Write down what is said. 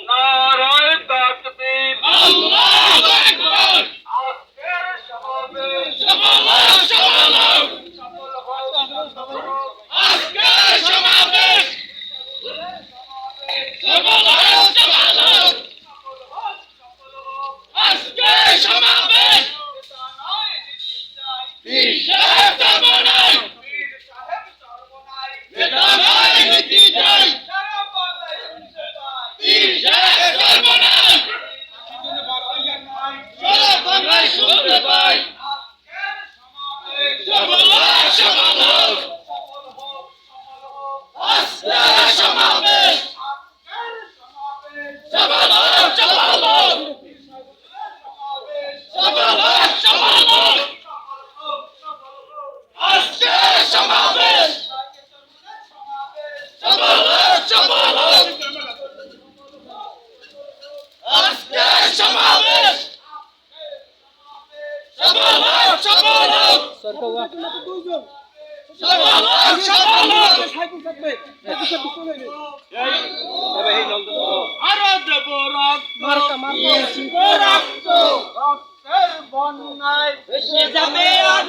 নারায়ে তাকবীর, আল্লাহু আকবার। আজকের সমাবেশ সফল হোক, সফল হোক। সফল হোক, সফল হোক। আজকের সমাবেশ সফল হোক, সফল হোক। সফল হোক, সফল হোক। আজকের সমাবেশ নেতা নয়, নীতি চাই। পীর সাহেব সর্বনাশ, পীর সাহেব সর্বনাশ। নেতা নয় নীতি চাই। সারা বাংলায় শুনতে পাই। পীর সাহেব সর্বনাশ, আজকের বাংলায় নাই। সারা বাংলায় শুনতে পাই। আজকের সমাবেশ সফল হোক, সফল হোক। সফল হোক, সফল হোক। আজকের সমাবেশ আজকের সমাবেশ সফল হোক, সফল হোক। সমাবেশ সফল হোক, সফল হোক। সফল হোক, সফল হোক। আজকের সমাবেশ সফল হোক, সফল হোক। আজকের সমাবেশ সফল হোক, সফল হোক। সফল হোক, সফল হোক। আরো দেব রক্ত, রক্ত। রক্তের বন্যায় ভেসে যাবে আর